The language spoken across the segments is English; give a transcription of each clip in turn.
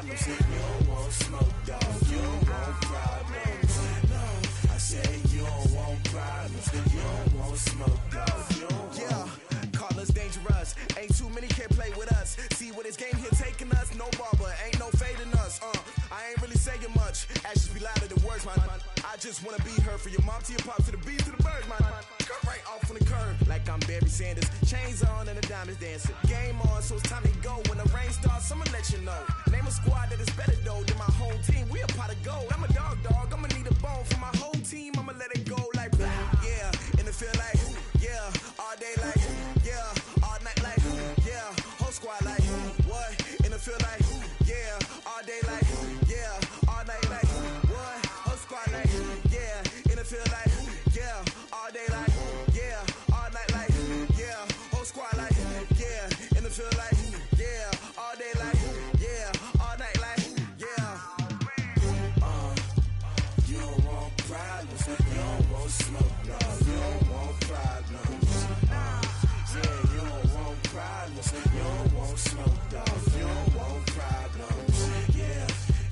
problems. You don't want smoke, dog. You don't want problems. No, I say you don't want problems. You don't want smoke, dog. You don't want. Yeah, Carla's dangerous. Ain't too many can play with us. See what this game here taking us. No barber, ain't no fading us. I ain't really saying much. Actions be louder than words, man. I just wanna be her for your mom to your pop to the beat to the birds, man. Cut right off on the curb like I'm Barry Sanders. Chains on and the diamonds dancing. Game on, so it's time to go. When the rain starts, I'ma let you know. Name a squad that is better though than my home team. We a pot of gold. I'm a dog. I'ma need a bone for my whole team. I'ma let it go like yeah. And it feel like yeah. All day like yeah. All night like yeah. Whole squad like what? And it feel like yeah. All day like yeah. All night like what? Whole squad like yeah. And it feel like yeah. All day like yeah. All night like yeah. Whole squad like yeah. And it feel like yeah. All day like yeah. All night like yeah. You don't want problems. You don't want smoke, no. You don't want problems. Yeah, you don't want problems. You don't want smoke, dog. You don't want problems.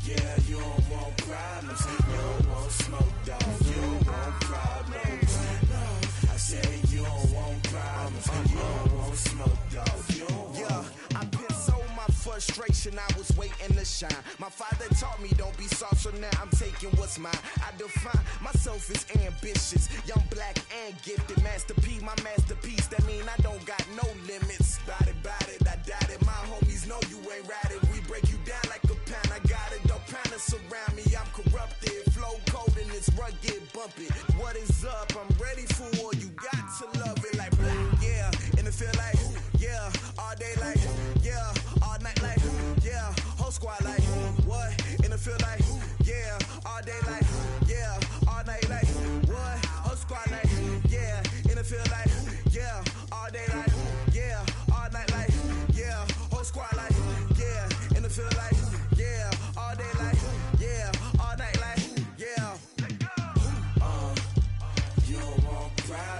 Yeah, you don't want problems. You don't want smoke, dog. You don't want problems. No, I say you don't want problems. You don't want smoke, dog. You don't want. Yeah, I been so my frustration. I was waiting to shine. My father taught me don't be soft, so now I'm taking what's mine. I define myself as ambitious, young, black, and gifted. Master P, my masterpiece. That mean I don't got no limits. Bout it, I doubt it. My homies know you ain't ratted. We break you down like a pound. I got it, don't pound us around me. I'm corrupted, flow cold and it's rugged, bump it. What is up? I'm ready for war. You got to love it like black, yeah. And it feel like yeah. All day like yeah. All night like yeah. Whole squad like what? And it feel like yeah. All day like yeah. All night like what? Whole squad like yeah. And it feel like yeah. All day like yeah. All night like yeah. Whole squad like yeah. And it feel like yeah. All day like yeah. All night like yeah. You don't want pride.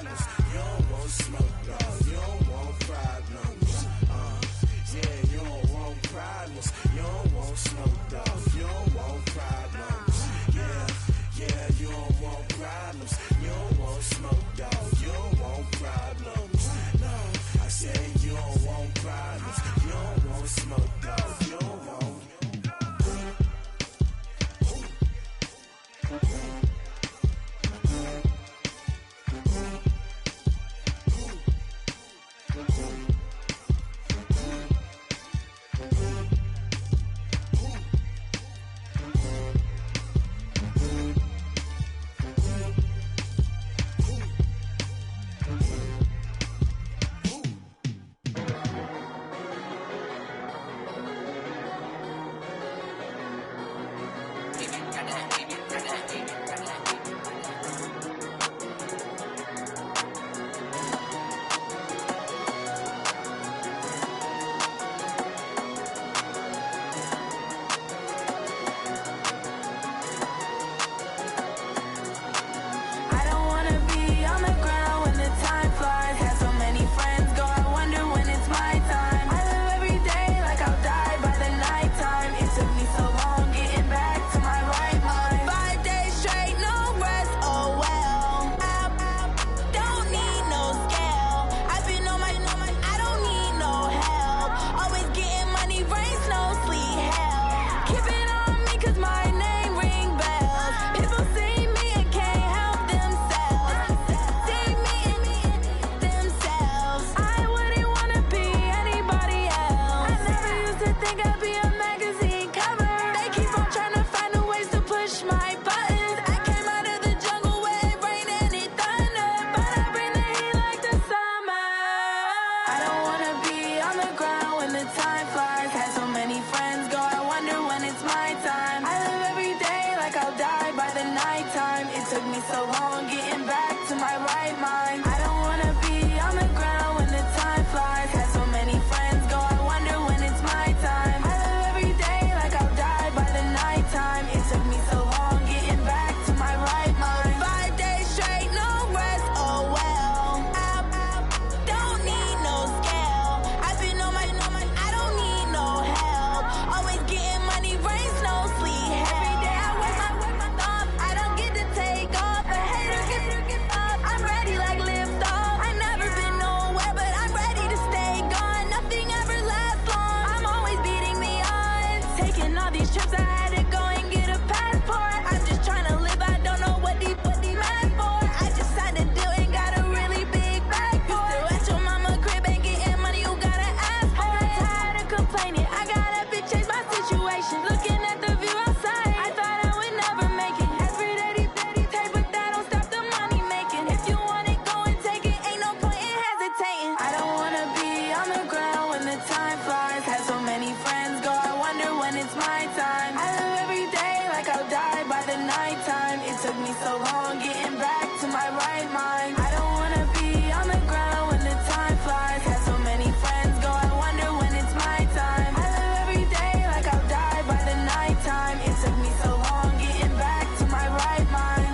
all these trips, I had to go and get a passport. I'm just trying to live, I don't know what they mad for. I just signed a deal and got a really big bag for it. You still at your mama crib and getting money, you gotta ask for it. I'm tired of complaining, I got up and changed my situation. Looking at the view outside, I thought I would never make it. Every day they take, but that don't stop the money making. If you want it, go and take it, ain't no point in hesitating. I don't wanna be on the ground when the time flies. Had so many friends go, I wonder when it's my time. I live every day like I'll die by the nighttime. It took me so long getting back to my right mind. I don't wanna be on the ground when the time flies. Had so many friends go, I wonder when it's my time. I live every day like I'll die by the nighttime. It took me so long getting back to my right mind.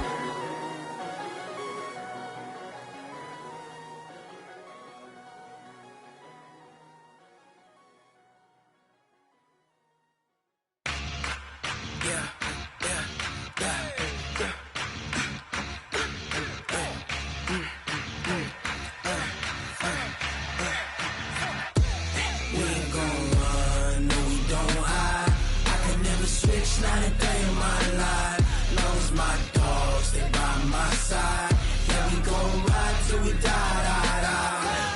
We ain't gon' run, no we don't hide. I can never switch, not a day in my life. Long as my dogs, they by my side. Yeah, we gon' ride till we die.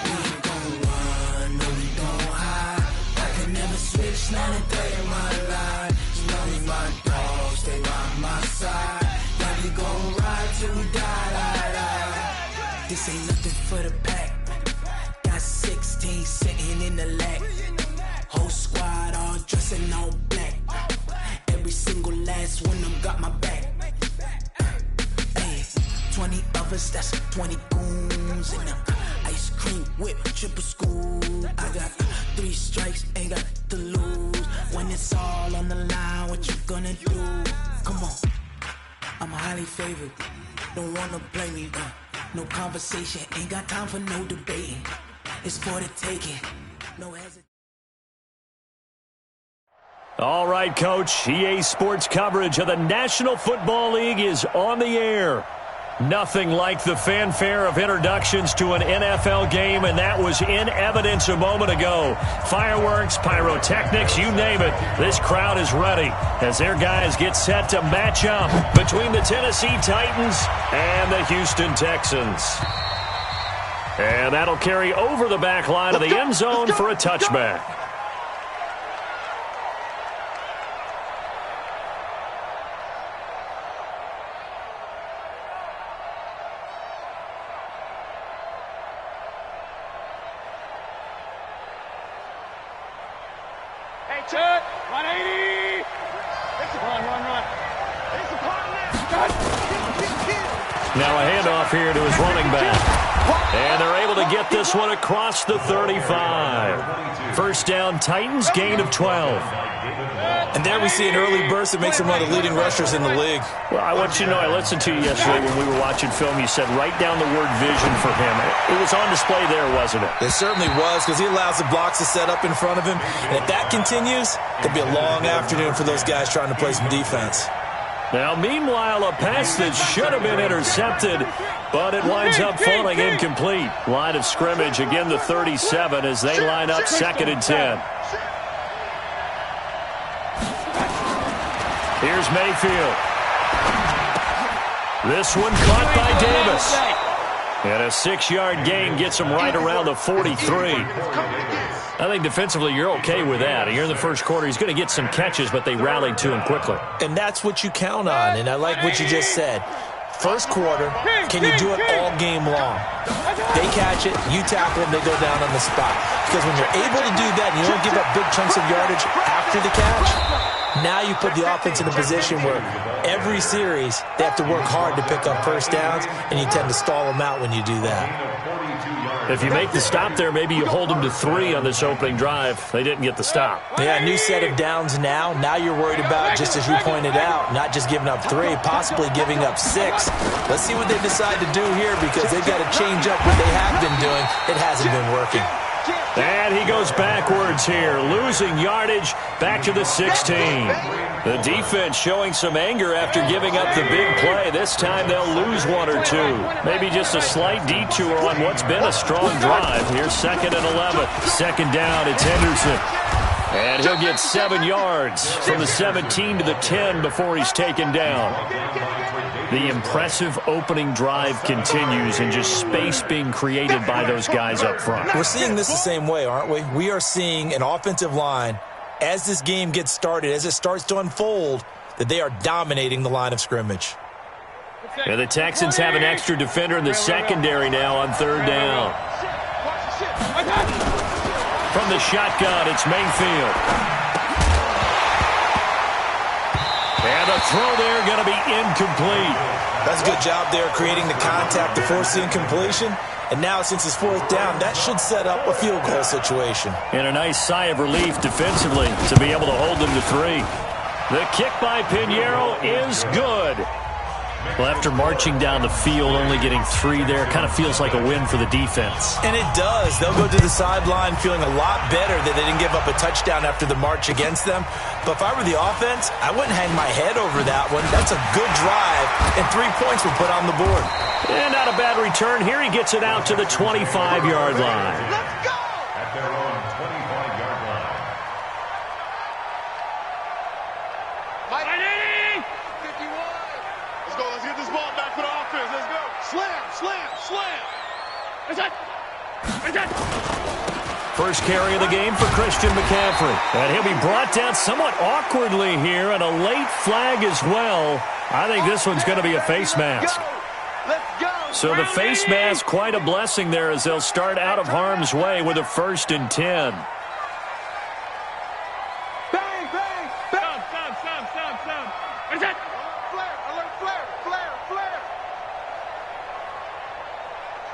We ain't gon' run, no we don't hide. I can never switch, not a day in my life. Long as my dogs, they by my side. Yeah, we gon' ride till we die. This ain't nothing for the pack. Got 16 sitting in the lag. Whole squad all dressing all black. Every single last one of them got my back. Hey, 20 of us, that's 20 goons in them. Ice cream whip, triple scoop. I got 3 strikes, ain't got to lose. When it's all on the line, what you gonna do? Come on, I'm highly favored. Don't wanna play me, no conversation, ain't got time for no debating. It's for the taking, no hesitation. All right, Coach. EA Sports coverage of the National Football League is on the air. Nothing like the fanfare of introductions to an NFL game, and that was in evidence a moment ago. Fireworks, pyrotechnics, you name it. This crowd is ready as their guys get set to match up between the Tennessee Titans and the Houston Texans. And that'll carry over the back line of the end zone for a touchback. Hey, Chuck, 180. Run. It's a partner. Now a handoff here to his running back. And they're able to get this one across the 35. First down, Titans, gain of 12. And there we see an early burst that makes him one of the leading rushers in the league. Well, I want you to know, I listened to you yesterday when we were watching film. You said write down the word vision for him. It was on display there, wasn't it? It certainly was, because he allows the blocks to set up in front of him. And if that continues, it'll be a long afternoon for those guys trying to play some defense. Now, meanwhile, a pass that should have been intercepted, but it winds up falling incomplete. Line of scrimmage, again the 37 as they line up 2nd and 10. Here's Mayfield. This one caught by Davis. And a 6-yard gain gets him right around the 43. I think defensively you're okay with that. You're in the first quarter. He's going to get some catches, but they rallied to him quickly. And that's what you count on, and I like what you just said. First quarter, can you do it all game long? They catch it, you tackle them, they go down on the spot. Because when you're able to do that and you don't give up big chunks of yardage after the catch, now you put the offense in a position where every series they have to work hard to pick up first downs, and you tend to stall them out when you do that. If you make the stop there, maybe you hold them to 3 on this opening drive. They didn't get the stop. Yeah, new set of downs now. Now you're worried about, just as you pointed out, not just giving up 3, possibly giving up 6. Let's see what they decide to do here, because they've got to change up what they have been doing. It hasn't been working. And he goes backwards here, losing yardage back to the 16. The defense showing some anger after giving up the big play. This time they'll lose 1 or 2. Maybe just a slight detour on what's been a strong drive. Here's 2nd and 11. 2nd down, it's Henderson. And he'll get 7 yards from the 17 to the 10 before he's taken down. The impressive opening drive continues and just space being created by those guys up front. We're seeing this the same way, aren't we? We are seeing an offensive line, as this game gets started, as it starts to unfold, that they are dominating the line of scrimmage. And the Texans have an extra defender in the secondary now on 3rd down. From the shotgun, it's Mayfield. And the throw there going to be incomplete. That's a good job there creating the contact to force the incompletion. And now, since it's 4th down, that should set up a field goal situation. And a nice sigh of relief defensively to be able to hold them to 3. The kick by Pinheiro is good. Well, after marching down the field, only getting 3 there, kind of feels like a win for the defense. And it does. They'll go to the sideline feeling a lot better that they didn't give up a touchdown after the march against them. But if I were the offense, I wouldn't hang my head over that one. That's a good drive, and 3 points were put on the board. And not a bad return. Here he gets it out to the 25-yard line. Let's go! At their own 25-yard line. Fighting! 51. Let's go. Let's get this ball back for the offense. Let's go. Slam, slam, slam. That's it. That's it. First carry of the game for Christian McCaffrey. And he'll be brought down somewhat awkwardly here, and a late flag as well. I think this one's going to be a face mask. Let's go. So the face mask, quite a blessing there as they'll start out of harm's way with a 1st and 10. Bang, bang, bang. Stop. That's it. Flare, alert, flare, flare, flare.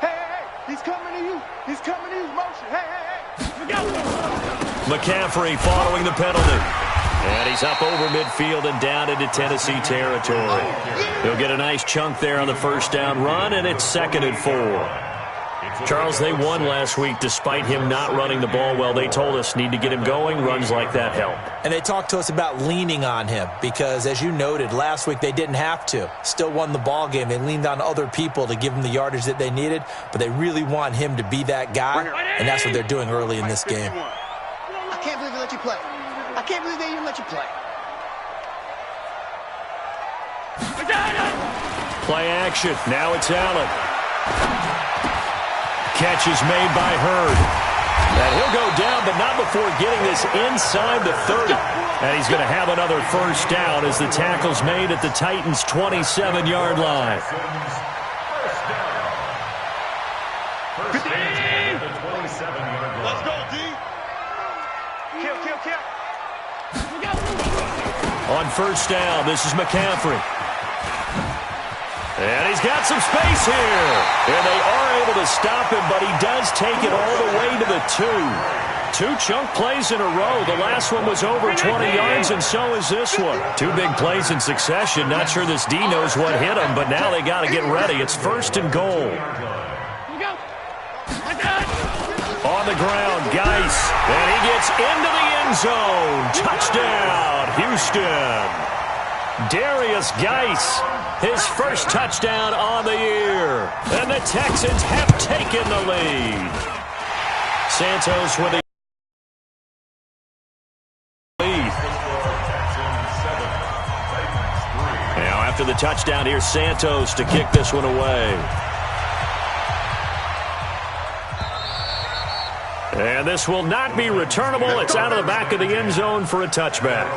Hey, he's coming to you. He's coming to you. Motion. Hey. McCaffrey following the penalty. And he's up over midfield and down into Tennessee territory. He'll get a nice chunk there on the 1st down run, and it's 2nd and 4. Charles, they won last week despite him not running the ball well. They told us need to get him going. Runs like that help. And they talked to us about leaning on him because, as you noted, last week they didn't have to. Still won the ball game. They leaned on other people to give them the yardage that they needed, but they really want him to be that guy, and that's what they're doing early in this game. I can't believe they let you play. I can't believe they even let you play. Play action. Now it's Allen. Catch is made by Hurd. And he'll go down, but not before getting this inside the 30. And he's going to have another 1st down as the tackle's made at the Titans' 27-yard line. Let's go, D. Kill. On 1st down, this is McCaffrey. And he's got some space here. And they are able to stop him, but he does take it all the way to the 2. 2 chunk plays in a row. The last one was over 20 yards, and so is this one. 2 big plays in succession. Not sure this D knows what hit him, but now they got to get ready. It's 1st and goal. On the ground, Geis. And he gets into the end zone. Touchdown, Houston. Darius Geis, his 1st touchdown on the year. And the Texans have taken the lead. Santos with the lead. Now after the touchdown, here's Santos to kick this one away. And this will not be returnable. It's out of the back of the end zone for a touchback.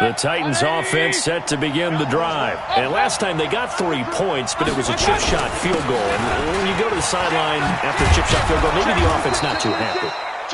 The Titans offense set to begin the drive. And last time they got 3 points, but it was a chip shot field goal. And when you go to the sideline after a chip shot field goal, maybe the offense not too happy.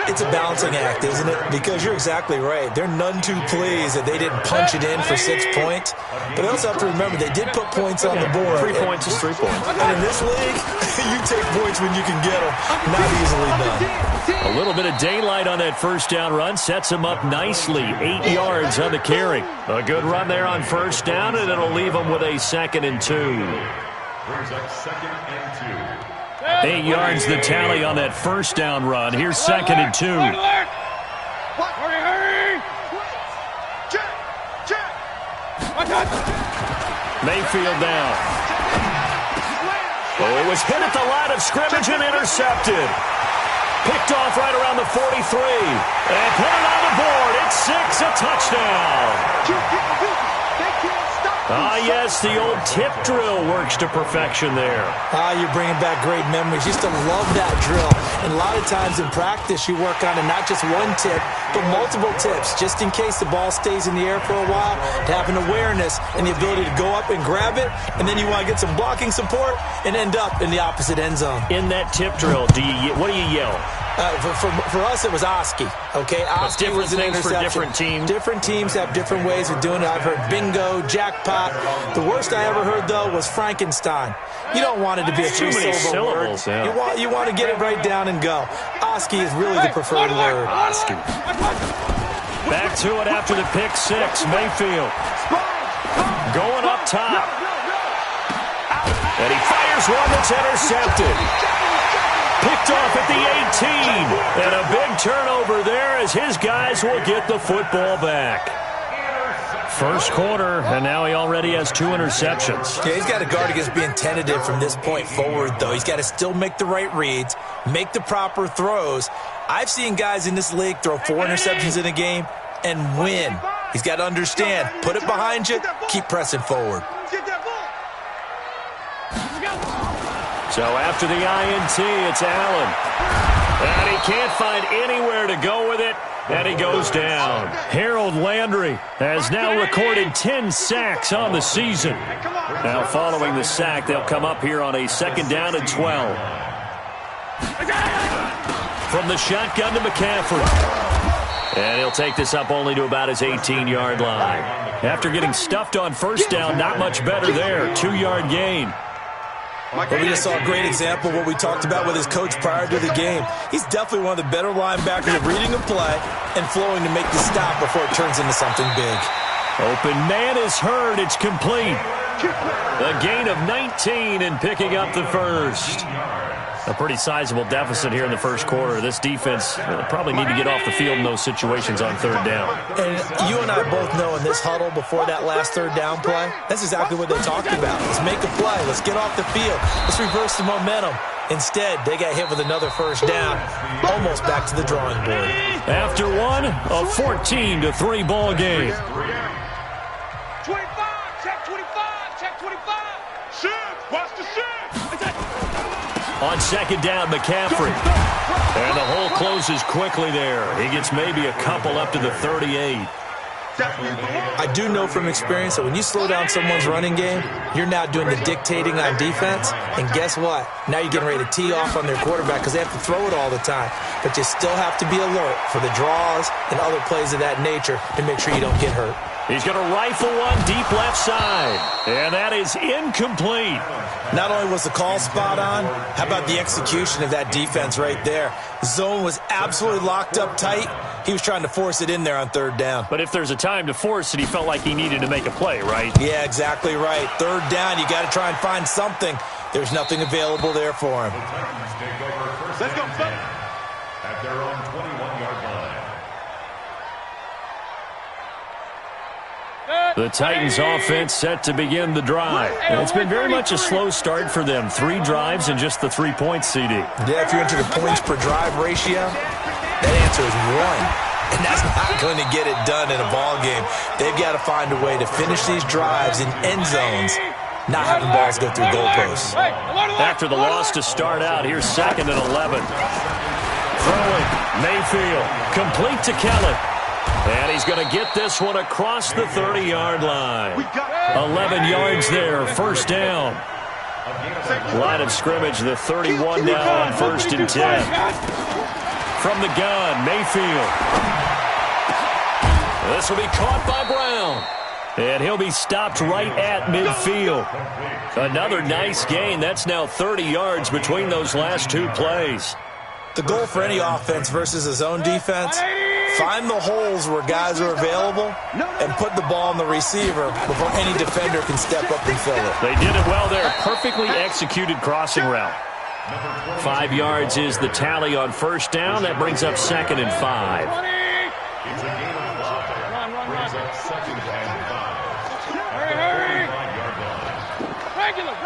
It's a balancing act, isn't it? Because you're exactly right. They're none too pleased that they didn't punch it in for 6 points. But they also have to remember they did put points on the board. 3 points is 3 points. And in this league, you take points when you can get them. Not easily done. A little bit of daylight on that 1st down run sets him up nicely. 8 yards on the carry. A good run there on 1st down, and it'll leave him with a 2nd and 2. Brings up 2nd and 2. 8 yards the tally on that 1st down run. Here's 2nd and 2. Hurry! Check! Mayfield down. Oh, it was hit at the line of scrimmage and intercepted. Picked off right around the 43. And put it on the board. It's 6, a touchdown. Yes, the old tip drill works to perfection there. You're bringing back great memories. Used to love that drill. And a lot of times in practice, you work on it, not just one tip, but multiple tips, just in case the ball stays in the air for a while, to have an awareness and the ability to go up and grab it, and then you want to get some blocking support and end up in the opposite end zone. In that tip drill, what do you yell? For us, it was Oski. Okay, Oski was an interception. For different teams. Different teams have different ways of doing it. I've heard bingo, jackpot. The worst I ever heard, though, was Frankenstein. You don't want it to be a three-syllable word. Yeah. You want to get it right down and go. Oski is really the preferred word. Oski. Back to it after the pick 6. Mayfield going up top. And he fires one that's intercepted. Picked off at the 18. And a big turnover there as his guys will get the football back. First quarter, and now he already has 2 interceptions. Yeah, he's got to guard against being tentative from this point forward, though. He's got to still make the right reads, make the proper throws. I've seen guys in this league throw 4 interceptions in a game and win. He's got to understand, put it behind you, keep pressing forward. So after the INT, it's Allen. And he can't find anywhere to go with it, and he goes down. Harold Landry has now recorded 10 sacks on the season. Now following the sack, they'll come up here on a 2nd down and 12. From the shotgun to McCaffrey. And he'll take this up only to about his 18-yard line. After getting stuffed on 1st down, not much better there. 2-yard gain. But we just saw a great example of what we talked about with his coach prior to the game. He's definitely one of the better linebackers at reading a play and flowing to make the stop before it turns into something big. Open man is heard. It's complete. A gain of 19 and picking up the first. A pretty sizable deficit here in the first quarter. This defense probably need to get off the field in those situations on 3rd down. And you and I both know in this huddle before that last 3rd down play, that's exactly what they talked about. Let's make a play. Let's get off the field. Let's reverse the momentum. Instead, they got hit with another 1st down, almost back to the drawing board. After one, a 14-3 ball game. 25, check 25, check 25. Shift, watch the shift. On 2nd down, McCaffrey. And the hole closes quickly there. He gets maybe a couple up to the 38. I do know from experience that when you slow down someone's running game, you're now doing the dictating on defense. And guess what? Now you're getting ready to tee off on their quarterback because they have to throw it all the time. But you still have to be alert for the draws and other plays of that nature to make sure you don't get hurt. He's going to rifle one deep left side. And that is incomplete. Not only was the call spot on, how about the execution of that defense right there? Zone was absolutely locked up tight. He was trying to force it in there on 3rd down. But if there's a time to force it, he felt like he needed to make a play, right? Yeah, exactly right. 3rd down, you got to try and find something. There's nothing available there for him. Let's go, at their own 21-yard line. The Titans offense set to begin the drive. And it's been very much a slow start for them. 3 drives and just the 3 points, CD. Yeah, if you're into the points per drive ratio, that answer is 1. And that's not going to get it done in a ball game. They've got to find a way to finish these drives in end zones, not having balls go through goalposts. After the loss to start out, here's 2nd and 11. Throwing, Mayfield, complete to Kelly. And he's going to get this one across the 30-yard line. 11 yards there, 1st down. Line of scrimmage, the 31 now on 1st and 10. From the gun, Mayfield. This will be caught by Brown. And he'll be stopped right at midfield. Another nice gain. That's now 30 yards between those last 2 plays. The goal for any offense versus a zone defense, find the holes where guys are available and put the ball on the receiver before any defender can step up and fill it. They did it well there. Perfectly executed crossing route. 5 yards is the tally on 1st down. That brings up 2nd and 5. It's a gain of 5. Brings up 2nd and 5. Hurry. 5-yard line. Regular.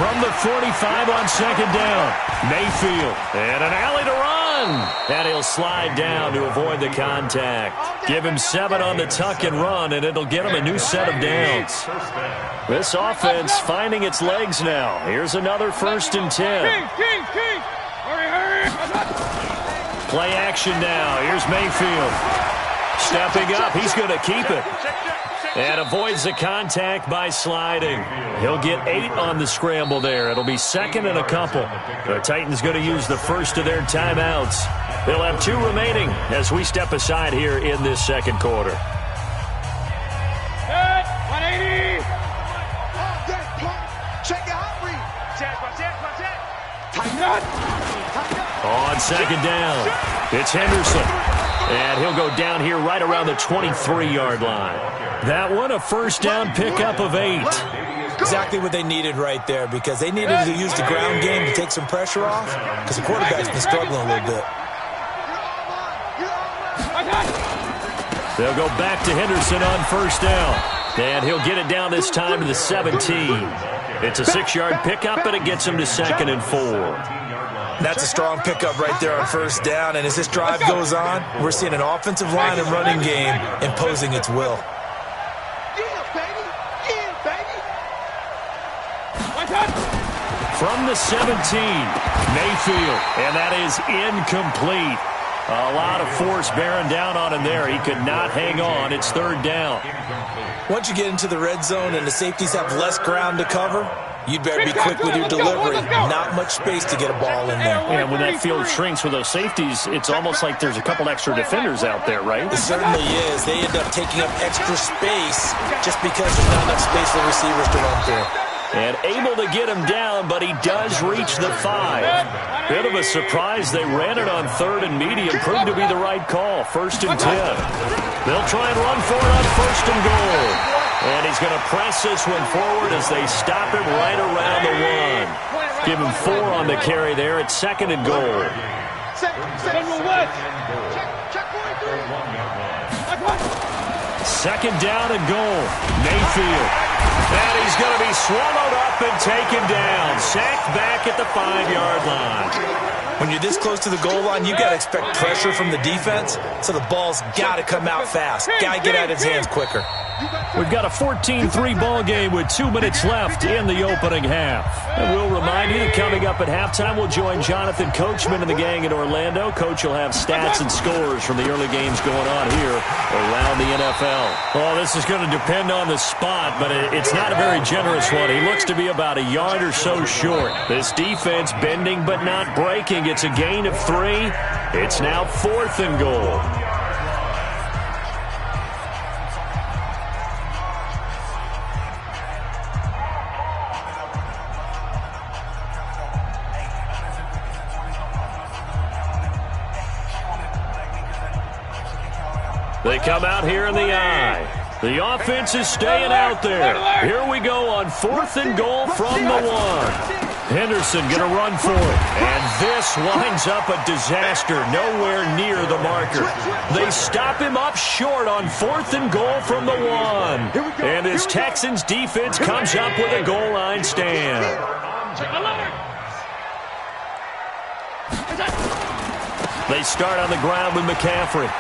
From the 45 on second down. Mayfield. And an alley to run. And he'll slide down to avoid the contact. Give him 7 on the tuck and run, and it'll get him a new set of downs. This offense finding its legs now. Here's another 1st and 10. Play action now. Here's Mayfield. Stepping up. He's going to keep it. And avoids the contact by sliding. He'll get 8 on the scramble there. It'll be 2nd and a couple. The Titans going to use the first of their timeouts. They'll have 2 remaining as we step aside here in this second quarter. 180. Check out, read. On second down, it's Henderson. And he'll go down here right around the 23-yard line. That one, a 1st down pickup of 8. Exactly what they needed right there, because they needed to use the ground game to take some pressure off, because the quarterback's been struggling a little bit. They'll go back to Henderson on 1st down. And he'll get it down this time to the 17. It's a 6-yard pickup, and it gets him to 2nd and 4. That's a strong pickup right there on 1st down, and as this drive goes on, we're seeing an offensive line and running game imposing its will. From the 17, Mayfield, and that is incomplete. A lot of force bearing down on him there. He could not hang on. It's 3rd down. Once you get into the red zone and the safeties have less ground to cover, you'd better be quick with your delivery. Not much space to get a ball in there. And when that field shrinks with those safeties, it's almost like there's a couple extra defenders out there, right? It certainly is. They end up taking up extra space just because there's not enough space for receivers to run through. And able to get him down, but he does reach the 5. Bit of a surprise. They ran it on 3rd and medium. Proved to be the right call. 1st and 10. They'll try and run for it on 1st and goal. And he's going to press this one forward as they stop him right around the 1. Give him 4 on the carry there. It's 2nd and goal. Second down and goal. Mayfield. And he's going to be swallowed up and taken down. Sacked back at the 5-yard line. When you're this close to the goal line, you got to expect pressure from the defense, so the ball's got to come out fast. Got to get out of his hands quicker. We've got a 14-3 ball game with 2 minutes left in the opening half. And we'll remind you that coming up at halftime, we'll join Jonathan Coachman and the gang in Orlando. Coach will have stats and scores from the early games going on here around the NFL. Well, this is going to depend on the spot, but it's not a very generous one. He looks to be about a yard or so short. This defense bending but not breaking. It's a gain of 3. It's now 4th and goal. They come out here in the eye. The offense is staying out there. Here we go on 4th and goal from the 1. Henderson going to run for it. And this winds up a disaster nowhere near the marker. They stop him up short on 4th and goal from the 1. And this Texans defense comes up with a goal line stand. They start on the ground with McCaffrey.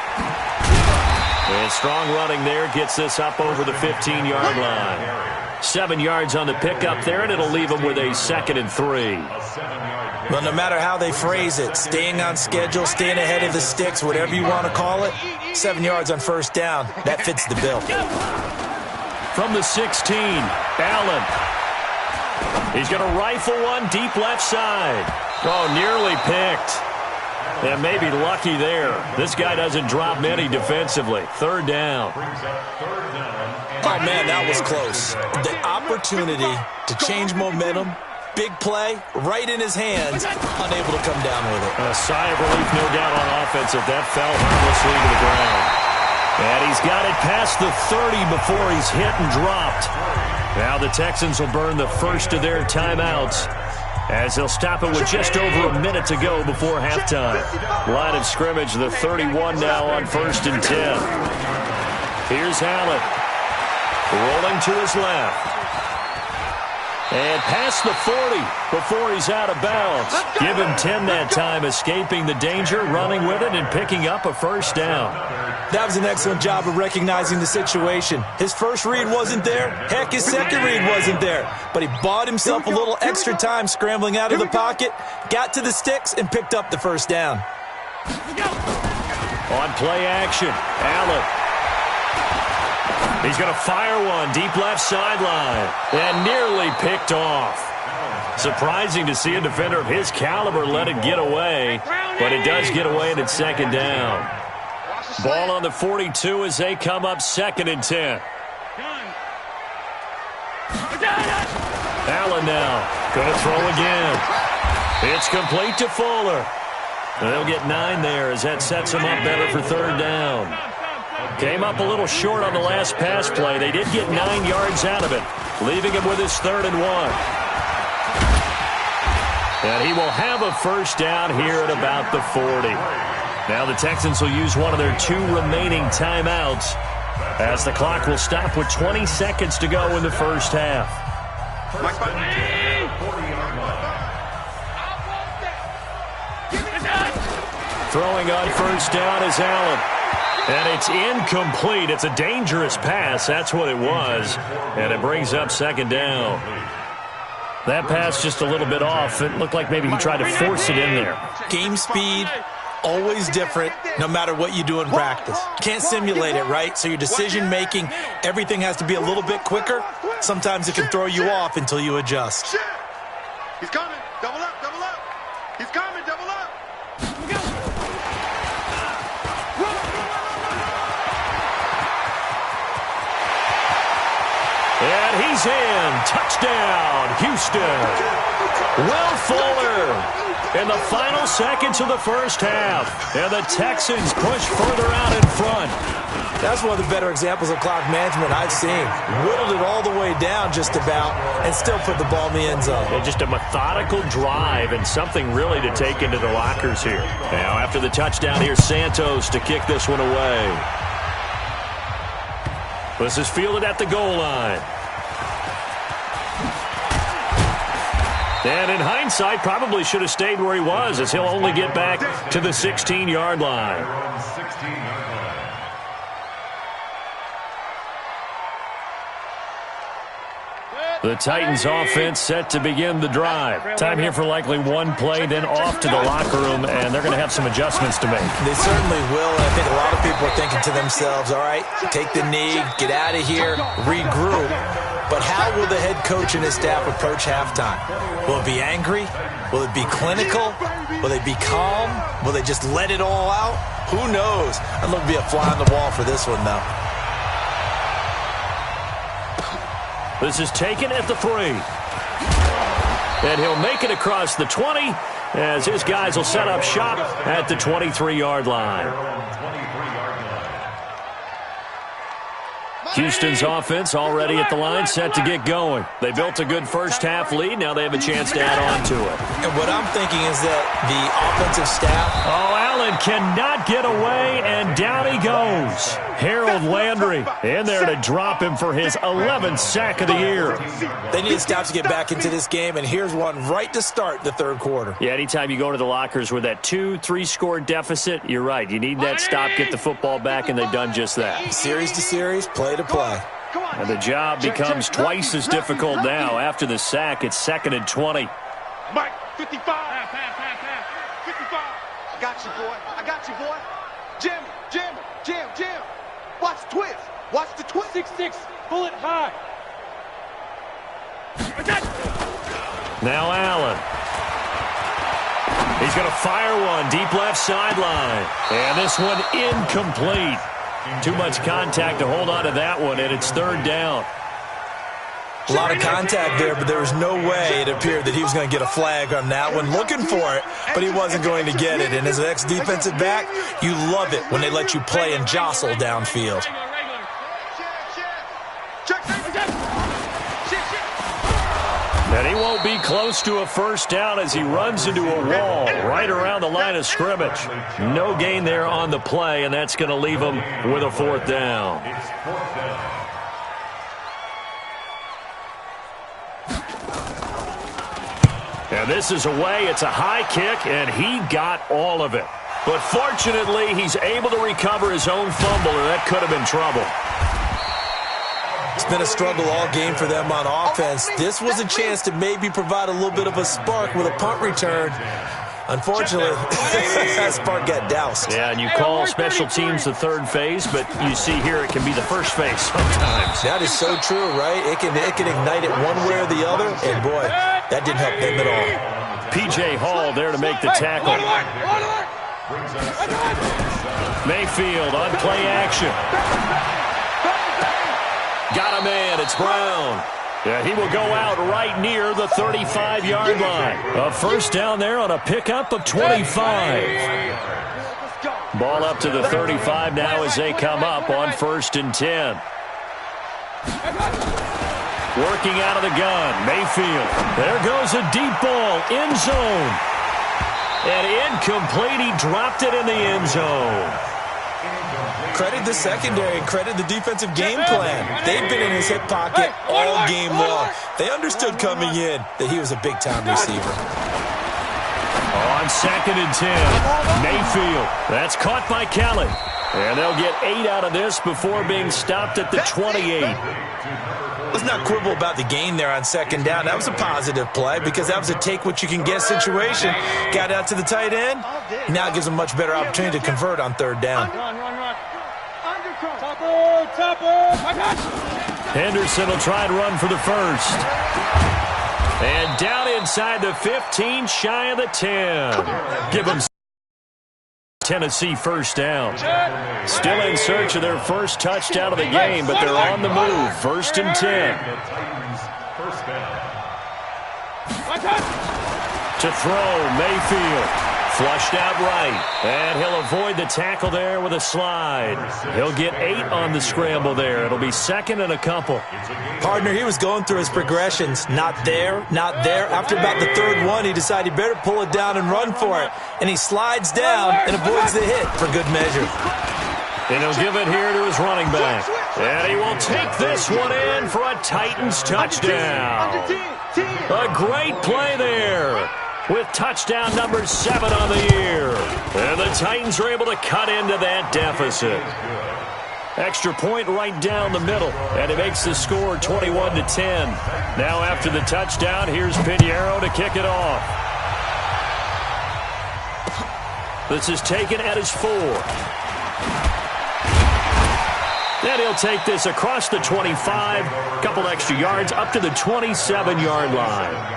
And strong running there gets this up over the 15-yard line. 7 yards on the pickup there, and it'll leave them with a 2nd and 3. Well, no matter how they phrase it, staying on schedule, staying ahead of the sticks, whatever you want to call it, 7 yards on 1st down, that fits the bill. From the 16, Allen. He's going to rifle one deep left side. Oh, nearly picked. And maybe lucky there. This guy doesn't drop many defensively. 3rd down. Oh, man, that was close. The opportunity to change momentum, big play, right in his hands, unable to come down with it. A sigh of relief, no doubt, on offense if that fell harmlessly to the ground. And he's got it past the 30 before he's hit and dropped. Now the Texans will burn the first of their timeouts, as they'll stop it with just over a minute to go before halftime. Line of scrimmage, the 31 now on 1st and 10. Here's Allen. Rolling to his left. And past the 40 before he's out of bounds. Give him 10 that time, escaping the danger, running with it, and picking up a first down. That was an excellent job of recognizing the situation. His first read wasn't there. Heck, his second read wasn't there. But he bought himself a little extra time scrambling out of the pocket, got to the sticks, and picked up the first down. On play action, Allen. He's going to fire one deep left sideline and nearly picked off. Surprising to see a defender of his caliber let it get away, but it does get away and it's second down. Ball on the 42 as they come up 2nd and 10. Allen now going to throw again. It's complete to Fuller. And they'll get 9 there as that sets him up better for 3rd down. Came up a little short on the last pass play. They did get 9 yards out of it, leaving him with his 3rd and 1. And he will have a first down here at about the 40. Now the Texans will use one of their 2 remaining timeouts as the clock will stop with 20 seconds to go in the first half. Throwing on first down is Allen. And it's incomplete. It's a dangerous pass. That's what it was. And it brings up 2nd down. That pass just a little bit off. It looked like maybe he tried to force it in there. Game speed, always different, no matter what you do in practice. Can't simulate it, right? So your decision-making, everything has to be a little bit quicker. Sometimes it can throw you off until you adjust. He's coming. Double up, double up. He's coming, double up. And he's in. Touchdown, Houston. Will Fuller in the final seconds of the first half. And the Texans push further out in front. That's one of the better examples of clock management I've seen. Whittled it all the way down just about and still put the ball in the end zone. And just a methodical drive and something really to take into the lockers here. Now after the touchdown, here's Santos to kick this one away. This is fielded at the goal line. And in hindsight, probably should have stayed where he was as he'll only get back to the 16-yard line. The Titans offense set to begin the drive. Time here for likely one play, then off to the locker room, and they're going to have some adjustments to make. They certainly will, and I think a lot of people are thinking to themselves, all right, take the knee, get out of here, regroup. But how will the head coach and his staff approach halftime? Will it be angry? Will it be clinical? Will they be calm? Will they just let it all out? Who knows? I'd love to be a fly on the wall for this one, though. This is taken at the 3. And he'll make it across the 20 as his guys will set up shop at the 23-yard line. Houston's offense already at the line, set to get going. They built a good first-half lead. Now they have a chance to add on to it. And what I'm thinking is that the offensive staff... Oh, Allen cannot get away, and down he goes. Harold Landry in there to drop him for his 11th sack of the year. They need to stop to get back into this game, and here's one right to start the 3rd quarter. Yeah, anytime you go to the lockers with that 2-3-score deficit, you're right. You need that stop, get the football back, and they've done just that. Series to series, play to play. And the job becomes twice as difficult now. After the sack, it's 2nd and 20. Mike, 55. 55. I got you, boy. I got you, boy. Jim. Watch the twist. Watch the twist. 6-6. Pull it high. Now Allen. He's going to fire one deep left sideline. And this one incomplete. Too much contact to hold on to that one, and it's 3rd down. A lot of contact there, but there was no way it appeared that he was going to get a flag on that one. Looking for it, but he wasn't going to get it. And as an ex-defensive back, you love it when they let you play and jostle downfield. And he won't be close to a first down as he runs into a wall right around the line of scrimmage. No gain there on the play, and that's going to leave him with a 4th down. And this is away. It's a high kick, and he got all of it. But fortunately, he's able to recover his own fumble, or that could have been trouble. It's been a struggle all game for them on offense. This was a chance to maybe provide a little bit of a spark with a punt return. Unfortunately, that spark got doused. Yeah, and you call special teams the third phase, but you see here it can be the first phase sometimes. That is so true, right? It can ignite it one way or the other, and boy, that didn't help them at all. P.J. Hall there to make the tackle. Mayfield on play action. Got a man, it's Brown. Yeah, he will go out right near the 35-yard line. A first down there on a pickup of 25. Ball up to the 35 now as they come up on 1st and 10. Working out of the gun, Mayfield. There goes a deep ball, end zone. And incomplete, he dropped it in the end zone. Credit the secondary and credit the defensive game plan. They've been in his hip pocket all game long. They understood coming in that he was a big-time receiver. On 2nd and 10, Mayfield. That's caught by Kelly. And they'll get 8 out of this before being stopped at the 28. Let's not quibble about the gain there on 2nd down. That was a positive play because that was a take-what-you-can-get situation. Got out to the tight end. Now it gives them a much better opportunity to convert on 3rd down. Henderson will try and run for the first. And down inside the 15, shy of the 10. Give them Tennessee first down. Still in search of their first touchdown of the game, but they're on the move. 1st and 10. To throw, Mayfield. Flushed out right. And he'll avoid the tackle there with a slide. He'll get 8 on the scramble there. It'll be 2nd and a couple. Partner, he was going through his progressions. Not there, not there. After about the 3rd one, he decided he better pull it down and run for it. And he slides down and avoids the hit for good measure. And he'll give it here to his running back. And he will take this one in for a Titans touchdown. A great play there, with touchdown number 7 on the year. And the Titans are able to cut into that deficit. Extra point right down the middle, and it makes the score 21-10. Now after the touchdown, here's Pinheiro to kick it off. This is taken at his 4. Then he'll take this across the 25, couple extra yards up to the 27-yard line.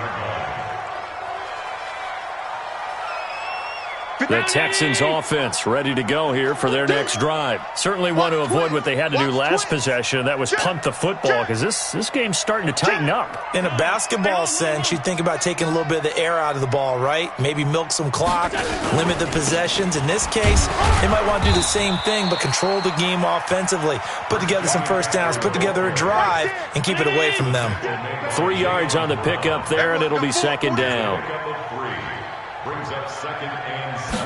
The Texans offense ready to go here for their next drive. Certainly want to avoid what they had to do last possession. That was punt the football, because this game's starting to tighten up. In a basketball sense, you think about taking a little bit of the air out of the ball, right? Maybe milk some clock, limit the possessions. In this case, they might want to do the same thing, but control the game offensively. Put together some first downs, put together a drive, and keep it away from them. 3 yards on the pickup there, and it'll be 2nd down. Brings up 2nd and 7.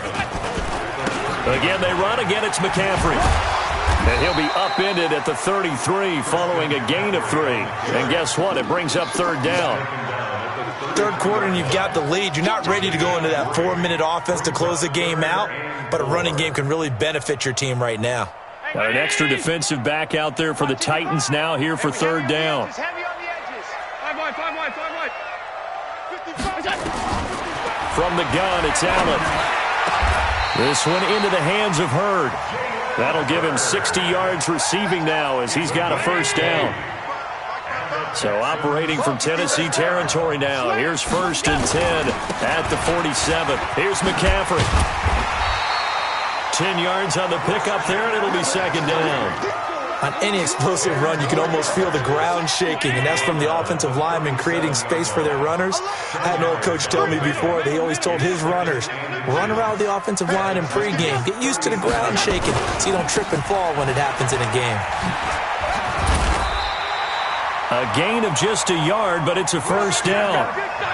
Again, they run. Again, it's McCaffrey. And he'll be upended at the 33 following a gain of 3. And guess what? It brings up 3rd down. 3rd quarter and you've got the lead. You're not ready to go into that 4-minute offense to close the game out, but a running game can really benefit your team right now. Got an extra defensive back out there for the Titans now here for 3rd down. From the gun, it's Allen. This one into the hands of Hurd. That'll give him 60 yards receiving now as he's got a first down. So operating from Tennessee territory now. Here's 1st and 10 at the 47. Here's McCaffrey. 10 yards on the pickup there, and it'll be 2nd down. On any explosive run, you can almost feel the ground shaking, and that's from the offensive linemen creating space for their runners. I had an old coach tell me before, they always told his runners, run around the offensive line in pregame. Get used to the ground shaking so you don't trip and fall when it happens in a game. A gain of just a yard, but it's a first down.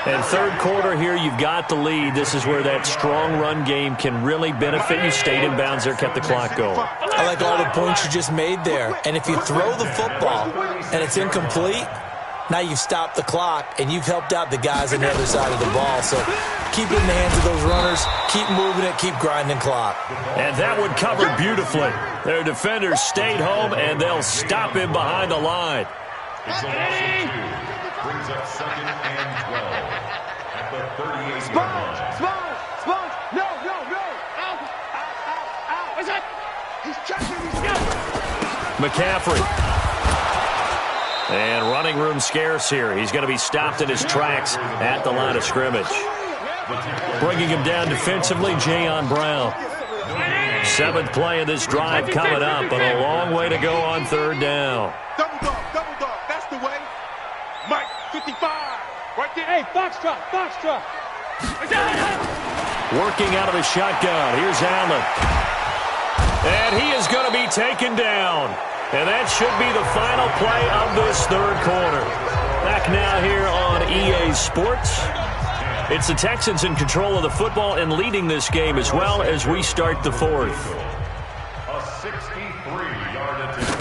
And 3rd quarter here, you've got the lead. This is where that strong run game can really benefit you. Stayed in bounds there, kept the clock going. I like all the points you just made there. And if you throw the football and it's incomplete, Now you've stopped the clock, and you've helped out the guys on the other side of the ball. So keep it in the hands of those runners. Keep moving it. Keep grinding clock. And that one covered beautifully. Their defenders stayed home, and they'll stop him behind the line. It's a loss of 2. Brings up 2nd and 12 at the 38-yard line. Sponge! No! Out! What's that? He's checking. McCaffrey. And running room scarce here. He's going to be stopped in his tracks at the line of scrimmage. Bringing him down defensively, Jayon Brown. 7th play of this drive coming up, but a long way to go on 3rd down. Double dog. That's the way. Mike, 55. Right there. Hey, box truck. Working out of the shotgun. Here's Allen. And he is going to be taken down. And that should be the final play of this 3rd quarter. Back now here on EA Sports. It's the Texans in control of the football and leading this game as well as we start the 4th. A 63-yard attempt.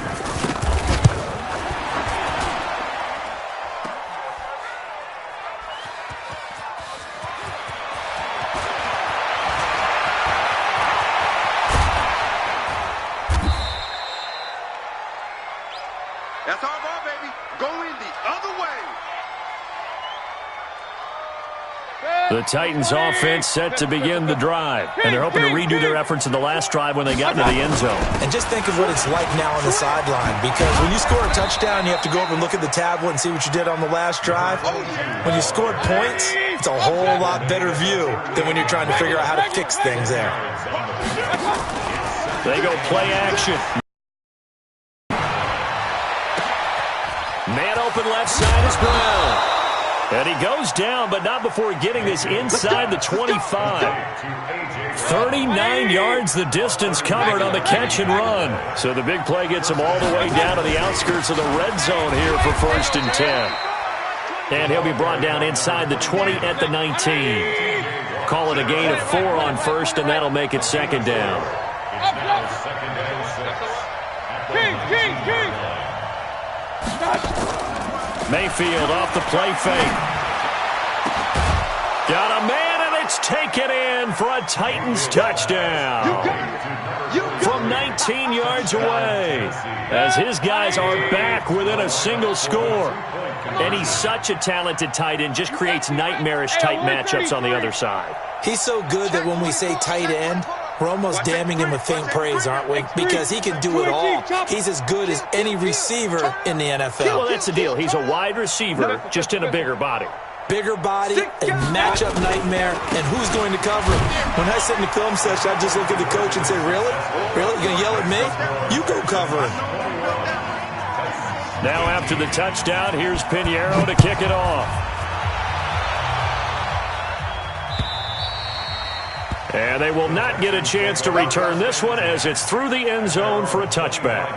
That's our ball, baby. Going the other way. The Titans offense set to begin the drive. And they're hoping to redo their efforts in the last drive when they got into the end zone. And just think of what it's like now on the sideline, because when you score a touchdown, you have to go over and look at the tablet and see what you did on the last drive. When you scored points, it's a whole lot better view than when you're trying to figure out how to fix things there. They go play action. Man open left side is Brown. And he goes down, but not before getting this inside the 25. 39 yards the distance covered on the catch and run. So the big play gets him all the way down to the outskirts of the red zone here for 1st and 10. And he'll be brought down inside the 20 at the 19. Call it a gain of 4 on 1st, and that'll make it 2nd down. It's now 2nd and 6. King! Mayfield off the play fake. Got a man, and it's taken in for a Titans touchdown. From 19 yards away, as his guys are back within a single score. And he's such a talented tight end, just creates nightmarish-type matchups on the other side. He's so good that when we say tight end, we're almost damning him with faint praise, aren't we? Because he can do it all. He's as good as any receiver in the NFL. Well, that's the deal. He's a wide receiver, just in a bigger body. Bigger body, a matchup nightmare, and who's going to cover him? When I sit in the film session, I just look at the coach and say, really? Really? You going to yell at me? You go cover him. Now after the touchdown, here's Pinheiro to kick it off. And they will not get a chance to return this one as it's through the end zone for a touchback.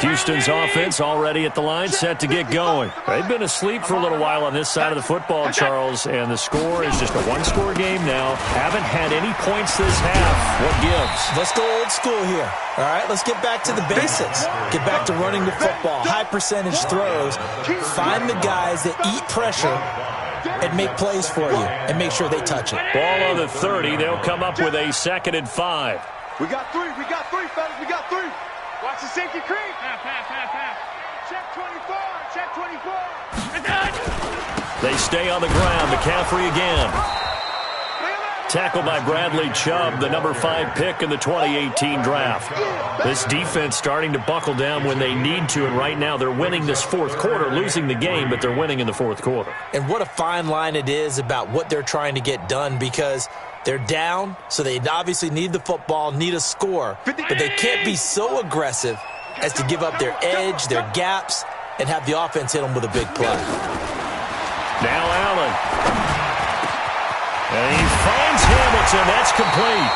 Houston's offense already at the line, set to get going. They've been asleep for a little while on this side of the football, Charles, and the score is just a one-score game now. Haven't had any points this half. What gives? Let's go old school here. All right, let's get back to the basics. Get back to running the football, high percentage throws. Find the guys that eat pressure and make plays for you and make sure they touch it. Ball on the 30. They'll come up with a 2nd and 5. We got three, fellas. We got 3. Watch the safety creep. Pass. Check 24. They stay on the ground. McCaffrey again. Tackled by Bradley Chubb, the number 5 pick in the 2018 draft. This defense starting to buckle down when they need to, and right now they're winning this 4th quarter, losing the game, but they're winning in the 4th quarter. And what a fine line it is about what they're trying to get done, because they're down, so they obviously need the football, need a score, but they can't be so aggressive as to give up their edge, their gaps, and have the offense hit them with a big play. Now Allen. And he finds Hamilton. That's complete.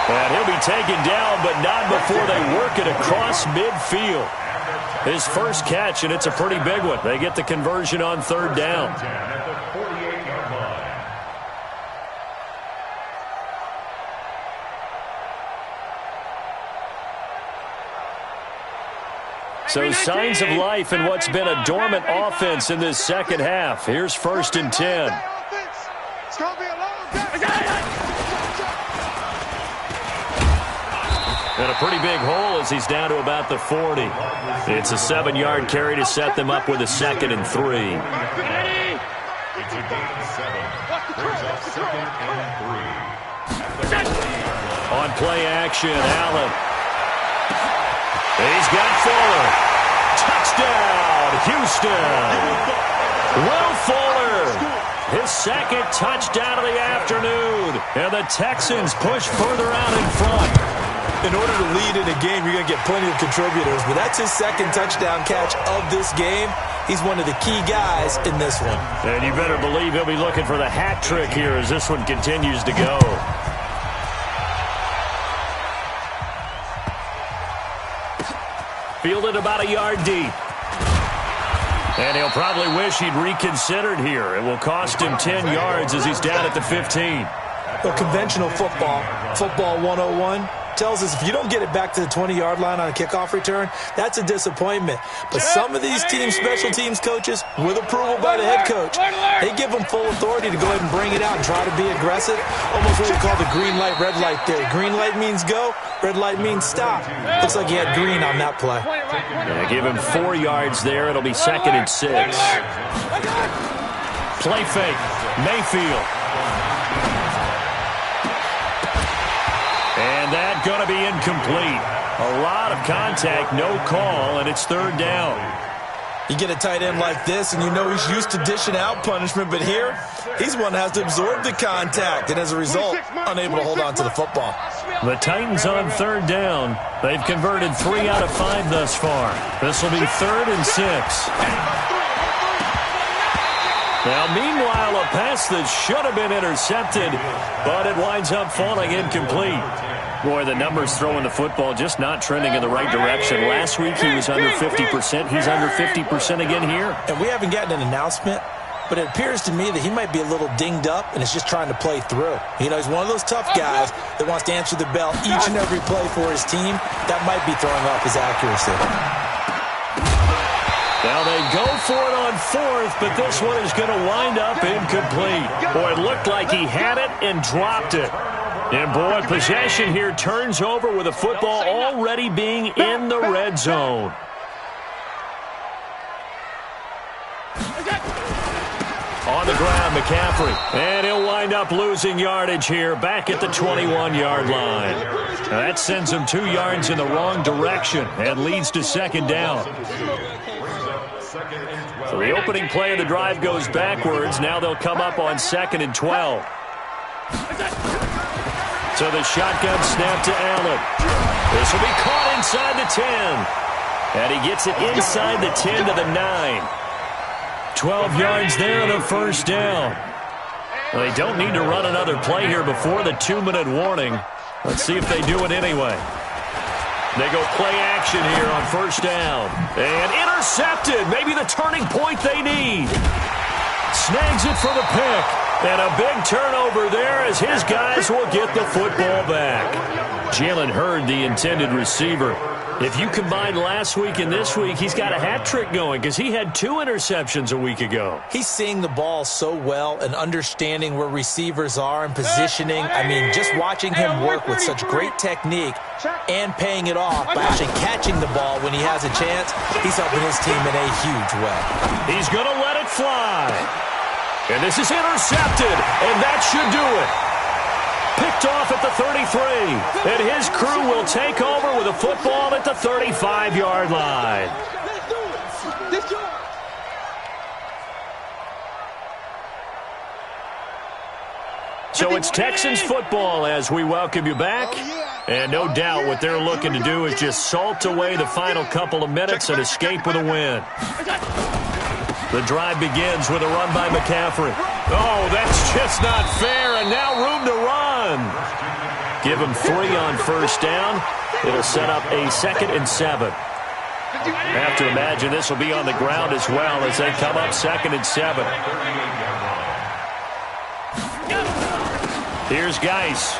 And he'll be taken down, but not before they work it across midfield. His first catch, and it's a pretty big one. They get the conversion on 3rd down. So signs of life in what's been a dormant offense in this second half. Here's 1st and 10. It's going to be a long day. And a pretty big hole as he's down to about the 40. It's a 7-yard carry to set them up with a 2nd and 3. It's a gain of 7. Brings up 2nd and 3. On play action, Allen. He's got Fuller. Touchdown, Houston. Will Fuller, his 2nd touchdown of the afternoon. And the Texans push further out in front. In order to lead in a game, you're going to get plenty of contributors, but that's his 2nd touchdown catch of this game. He's one of the key guys in this one. And you better believe he'll be looking for the hat trick here as this one continues to go. Fielded about a yard deep. And he'll probably wish he'd reconsidered here. It will cost him 10 yards as he's down at the 15. Well, conventional football 101, tells us if you don't get it back to the 20-yard line on a kickoff return, that's a disappointment. But some of these teams, special teams coaches, with approval by the head coach, they give them full authority to go ahead and bring it out and try to be aggressive. Almost what we call the green light, red light theory. Green light means go, red light means stop. Looks like he had green on that play. Yeah, give him 4 yards there. It'll be 2nd and 6. Play fake. Mayfield. And that's going to be incomplete. A lot of contact, no call, and it's 3rd down. You get a tight end like this, and you know he's used to dishing out punishment, but here, he's one that has to absorb the contact, and as a result, unable to hold on to the football. The Titans on 3rd down. They've converted 3 out of 5 thus far. This will be 3rd and 6. Now, meanwhile, a pass that should have been intercepted, but it winds up falling incomplete. Boy, the numbers throwing the football just not trending in the right direction. Last week, he was under 50%. He's under 50% again here. And we haven't gotten an announcement, but it appears to me that he might be a little dinged up and is just trying to play through. You know, he's one of those tough guys that wants to answer the bell each and every play for his team. That might be throwing off his accuracy. Now they go for it on 4th, but this one is going to wind up incomplete. Boy, it looked like he had it and dropped it. And boy, possession here turns over with the football already being in the red zone. On the ground, McCaffrey. And he'll wind up losing yardage here back at the 21-yard line. Now that sends him 2 yards in the wrong direction and leads to 2nd down. So the opening play of the drive goes backwards. Now they'll come up on 2nd and 12. So the shotgun snap to Allen. This will be caught inside the 10. And he gets it inside the 10 to the 9. 12 yards there and a 1st down. Well, they don't need to run another play here before the 2-minute warning. Let's see if they do it anyway. They go play action here on 1st down. And intercepted. Maybe the turning point they need. Snags it for the pick. And a big turnover there as his guys will get the football back. Jalen Hurd, the intended receiver. If you combine last week and this week, he's got a hat trick going because he had 2 interceptions a week ago. He's seeing the ball so well and understanding where receivers are and positioning. I mean, just watching him work with such great technique and paying it off by actually catching the ball when he has a chance, he's helping his team in a huge way. He's going to let it fly. And this is intercepted, and that should do it. Picked off at the 33, and his crew will take over with a football at the 35-yard line. So it's Texans football as we welcome you back. And no doubt what they're looking to do is just salt away the final couple of minutes and escape with a win. The drive begins with a run by McCaffrey. Oh, that's just not fair, and now room to run. Give him 3 on 1st down. It'll set up a 2nd and 7. I have to imagine this will be on the ground as well as they come up 2nd and 7. Here's Geis.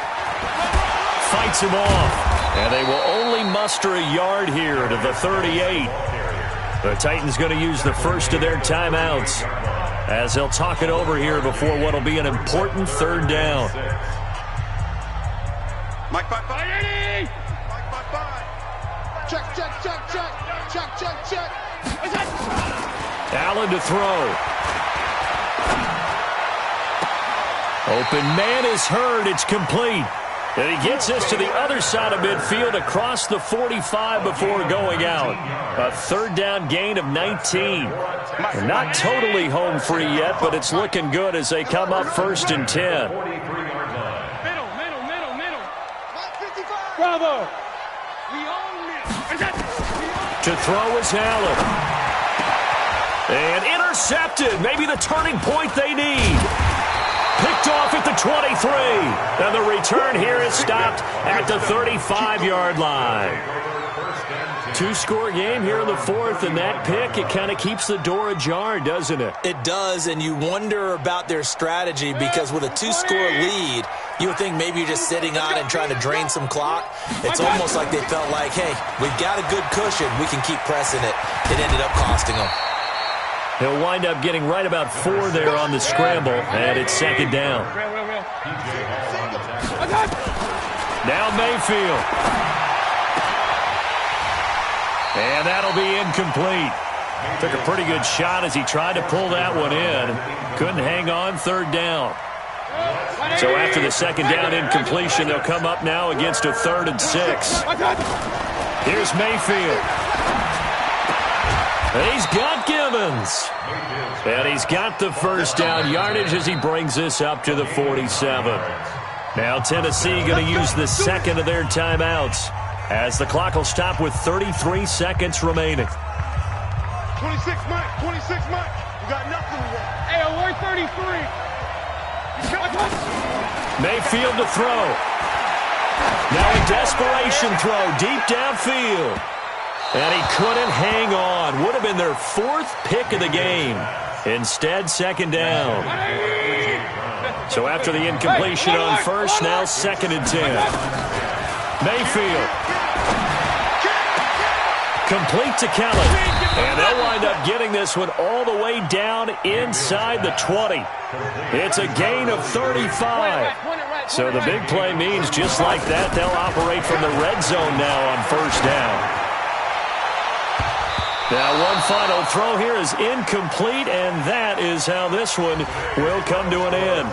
Fights him off. And they will only muster a yard here to the 38. The Titans going to use the first of their timeouts as they'll talk it over here before what will be an important third down. Mike, bye, bye, Eddie! Mike, bye, bye. Check, check, check, check. Check, check, check. Allen to throw. Open man is heard. It's complete. And he gets this to the other side of midfield across the 45 before going out. A third down gain of 19. They're not totally home free yet, but it's looking good as they come up 1st and 10. Bravo! We own it! To throw is Allen. And intercepted. Maybe the turning point they need. Picked off at the 23. And the return here is stopped at the 35-yard line. Two-score game here in the fourth, and that pick, it kind of keeps the door ajar, doesn't it? It does, and you wonder about their strategy because with a two-score lead, you would think maybe you're just sitting on and trying to drain some clock. It's almost like they felt like, hey, we've got a good cushion. We can keep pressing it. It ended up costing them. He'll wind up getting right about 4 there on the scramble, and it's 2nd down. Now Mayfield. And that'll be incomplete. Took a pretty good shot as he tried to pull that one in. Couldn't hang on, 3rd down. So after the 2nd down incompletion, they'll come up now against a 3rd and 6. Here's Mayfield. And he's got Gibbons. And he's got the first down yardage as he brings this up to the 47. Now Tennessee going to use the second of their timeouts as the clock will stop with 33 seconds remaining. 26 Mike, 26 Mike. You got nothing left. Hey, alert 33. Mayfield to throw. Now a desperation throw deep downfield. And he couldn't hang on. Would have been their 4th pick of the game. Instead, 2nd down. So after the incompletion on first, now 2nd and 10. Mayfield. Complete to Kelly. And they'll wind up getting this one all the way down inside the 20. It's a gain of 35. So the big play means just like that, they'll operate from the red zone now on 1st down. Now one final throw here is incomplete, and that is how this one will come to an end.